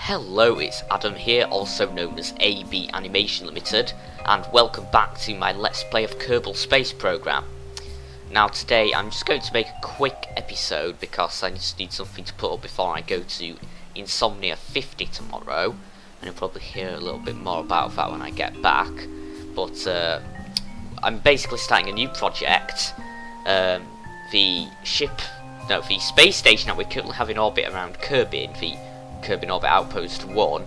Hello, it's Adam here, also known as ABanimationLtd, and welcome back to my Let's Play of Kerbal Space Program. Now today I'm just going to make a quick episode because I just need something to put up before I go to Insomnia 50 tomorrow, and you'll probably hear a little bit more about that when I get back. But I'm basically starting a new project. The space station that we currently have in orbit around Kerbin, the Kerbin Orbit Outpost 1,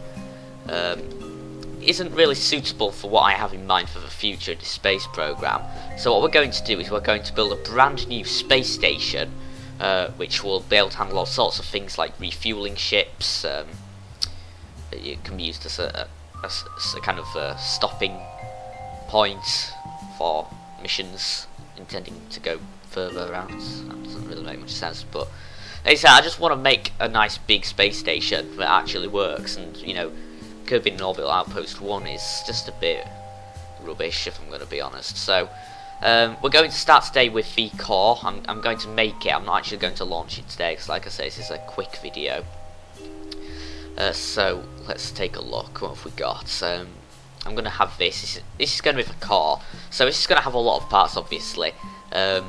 isn't really suitable for what I have in mind for the future of the space program. So what we're going to do is we're going to build a brand new space station, which will be able to handle all sorts of things like refueling ships. It can be used as a kind of stopping point for missions intending to go further around. That doesn't really make much sense, but I just want to make a nice big space station that actually works, and you know, Kerbin Orbital Outpost 1 is just a bit rubbish if I'm going to be honest. So we're going to start today with the core. I'm going to make it. I'm not actually going to launch it today because, like I say, this is a quick video. So let's take a look. What have we got? I'm going to have this. This is going to be the core. So this is going to have a lot of parts, obviously. The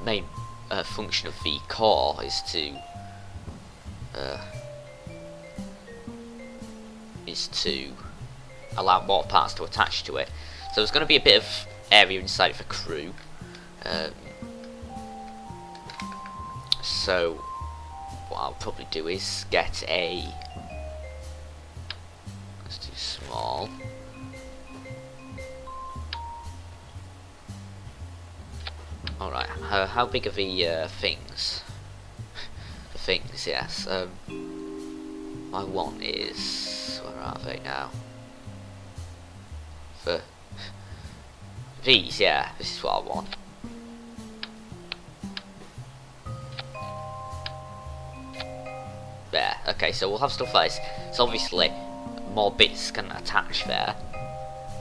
main function of the core is to allow more parts to attach to it. So there's going to be a bit of area inside for crew. So what I'll probably do is get a, let's do small. Alright, how big are the things? The things, yes. My one is, where are they now? These, yeah, this is what I want. There, okay, so we'll have stuff like this. So obviously, more bits can attach there.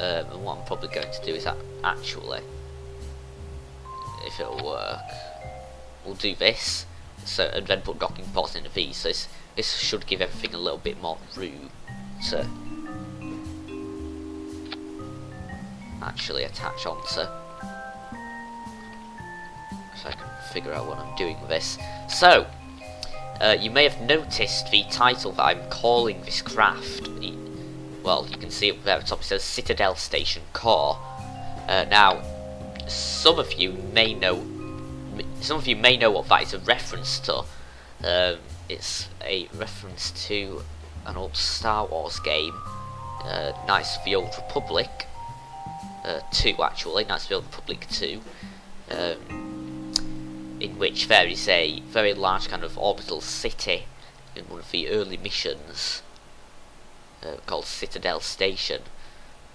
And what I'm probably going to do is actually, if it'll work, we'll do this, so, and then put docking ports into these. So this should give everything a little bit more room to actually attach onto. If I can figure out what I'm doing with this. So you may have noticed the title that I'm calling this craft. Well, you can see up there at the top, it says Citadel Station Core. Now, some of you may know what that is a reference to. It's a reference to an old Star Wars game, Knights of the Old Republic 2, actually, Knights of the Old Republic 2, in which there is a very large kind of orbital city in one of the early missions called Citadel Station.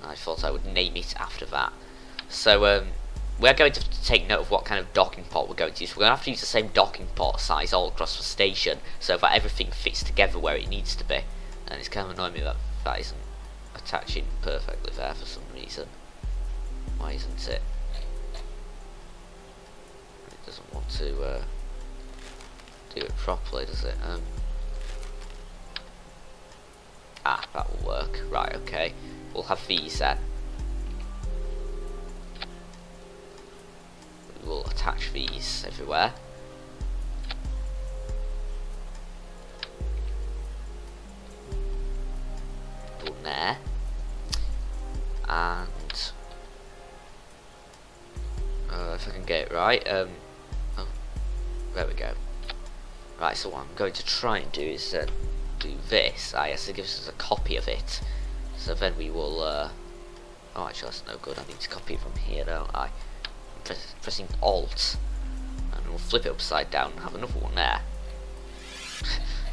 I thought I would name it after that. So we're going to have to take note of what kind of docking port we're going to use. We're going to have to use the same docking port size all across the station so that everything fits together where it needs to be. And it's kind of annoying me that that isn't attaching perfectly there for some reason. Why isn't it? It doesn't want to do it properly, does it? That will work. Right, okay. We'll have these then. We'll attach these everywhere. Done there. And if I can get it right, oh, there we go. Right, so what I'm going to try and do is do this. Yes, it gives us a copy of it. So then we will. Oh, actually, that's no good. I need to copy it from here, don't I? Pressing Alt, and we'll flip it upside down and have another one there.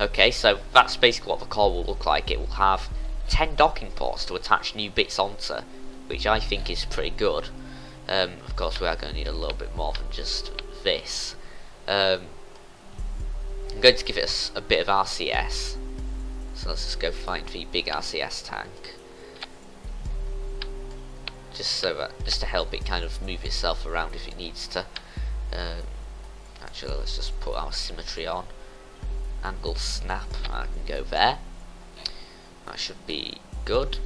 Okay, so that's basically what the core will look like. It will have 10 docking ports to attach new bits onto, which I think is pretty good. Of course, we are going to need a little bit more than just this. I'm going to give it a bit of RCS, so let's just go find the big RCS tank. Just to help it kind of move itself around if it needs to. Actually, let's just put our symmetry on. Angle snap, I can go there. That should be good.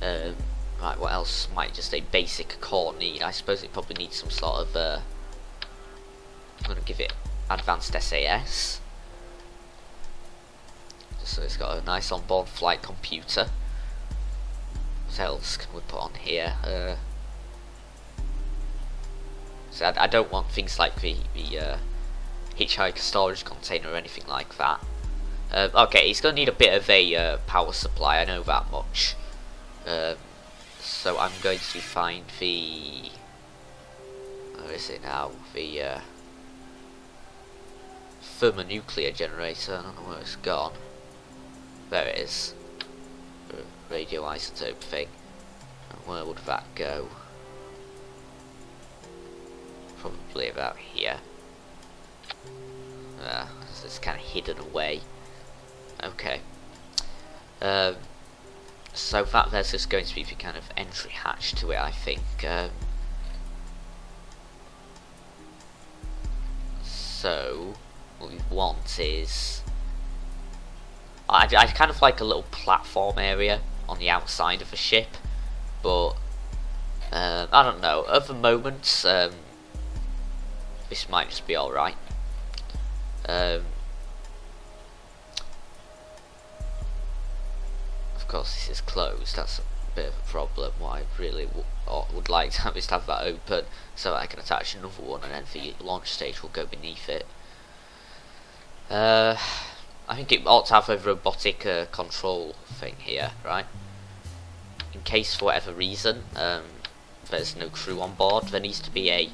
Right, what else might just a basic core need? I suppose it probably needs some sort of I'm gonna give it advanced SAS. Just so it's got a nice onboard flight computer. What else can we put on here? So I don't want things like the hitchhiker storage container or anything like that. Okay, he's going to need a bit of a power supply, I know that much. So I'm going to find the... where is it now? The thermonuclear generator. I don't know where it's gone. There it is. The radioisotope thing. Where would that go? Probably about here. It's kind of hidden away. Okay. So that there's just going to be the kind of entry hatch to it, I think. So what we want is I kind of like a little platform area on the outside of the ship, but I don't know. At the moment, this might just be alright. Of course, this is closed. That's a bit of a problem. What I really would like to have is to have that open so that I can attach another one, and then the launch stage will go beneath it. I think it ought to have a robotic control thing here, right? In case for whatever reason there's no crew on board, there needs to be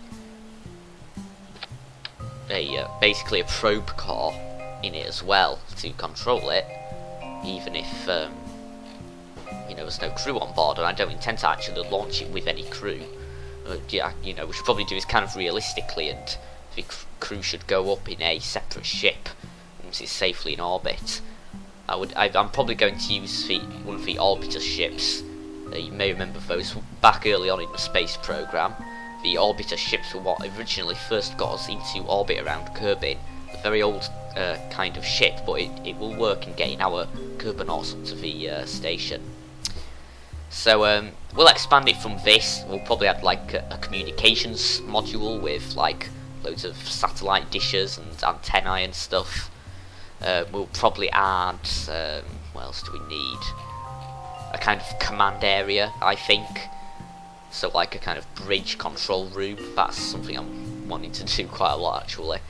basically a probe core in it as well to control it, even if you know, there's no crew on board, and I don't intend to actually launch it with any crew. Yeah, you know, we should probably do this kind of realistically, and the crew should go up in a separate ship once it's safely in orbit. I'm probably going to use one of the orbiter ships. You may remember those back early on in the space program. The orbiter ships were what originally first got us into orbit around Kerbal. A very old kind of ship, but it will work in getting our Kerbonauts up to the station. So we'll expand it from this. We'll probably add like a communications module with like loads of satellite dishes and antennae and stuff. We'll probably add, what else do we need? A kind of command area, I think. So like a kind of bridge control room. That's something I'm wanting to do quite a lot, actually.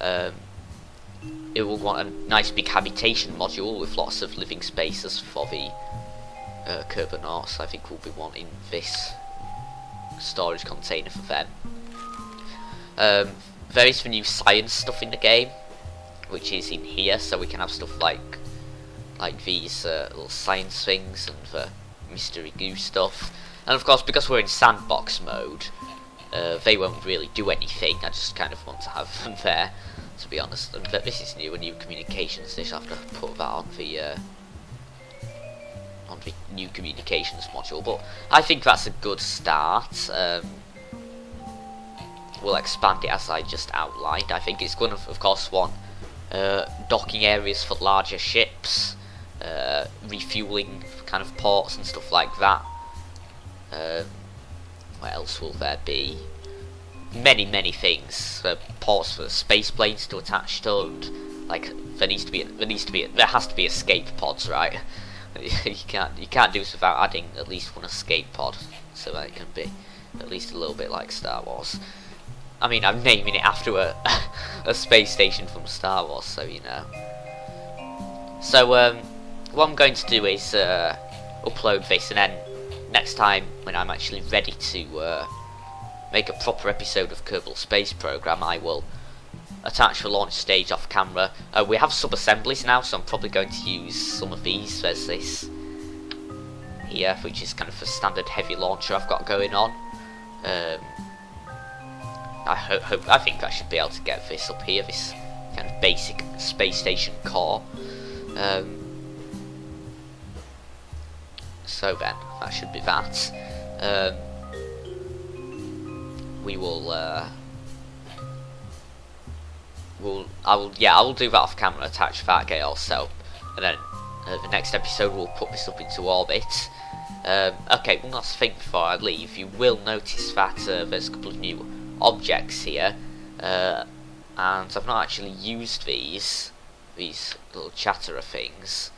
It will want a nice big habitation module with lots of living spaces for the Kerbonauts. I think we'll be wanting this storage container for them. There is the new science stuff in the game, which is in here, so we can have stuff like these little science things and the mystery goo stuff. And of course, because we're in sandbox mode, they won't really do anything. I just kind of want to have them there, to be honest. And this is new, a new communications dish. I have to put that on the new communications module, but I think that's a good start. We'll expand it as I just outlined. I think it's going to, of course, want docking areas for larger ships, refueling kind of ports and stuff like that. What else will there be? Many things. Ports for space planes to attach to, and like there has to be escape pods, right? you can't do this without adding at least one escape pod, so that it can be at least a little bit like Star Wars. I mean, I'm naming it after a space station from Star Wars, so you know. So what I'm going to do is upload this, and then next time when I'm actually ready to make a proper episode of Kerbal Space Program, I will attach the launch stage off camera. We have sub-assemblies now, so I'm probably going to use some of these. There's this here, which is kind of a standard heavy launcher I've got going on. I think I should be able to get this up here, this kind of basic space station core. So then, that should be that. We will. I will do that off camera, attach that, get it all set up, and then the next episode we'll put this up into orbit. Okay, one last thing before I leave. You will notice that there's a couple of new objects here, and I've not actually used these little chatterer things,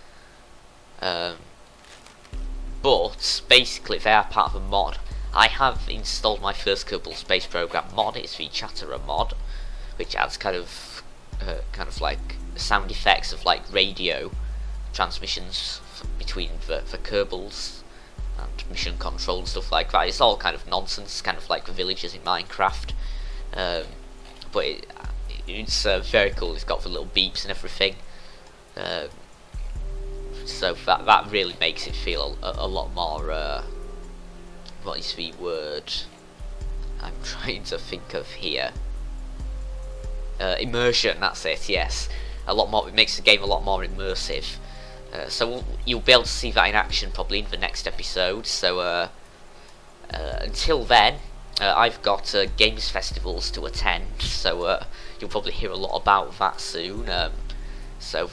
but basically they are part of a mod. I have installed my first Kerbal Space Program mod. It's the Chatterer mod, which adds kind of like sound effects of like radio transmissions between the Kerbals and mission control and stuff like that. It's all kind of nonsense, kind of like the villagers in Minecraft, but it's very cool. It's got the little beeps and everything, so that really makes it feel a lot more. What is the word I'm trying to think of here? Immersion, that's it, yes. A lot more. It makes the game a lot more immersive. So you'll be able to see that in action probably in the next episode. So until then, I've got games festivals to attend, so you'll probably hear a lot about that soon. So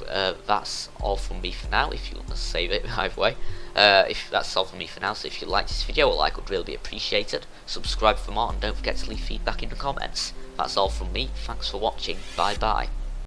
that's all from me for now, if you want to save it either way. If that's all from me for now, so if you liked this video, a like would really be appreciated. Subscribe for more, and don't forget to leave feedback in the comments. That's all from me. Thanks for watching. Bye bye.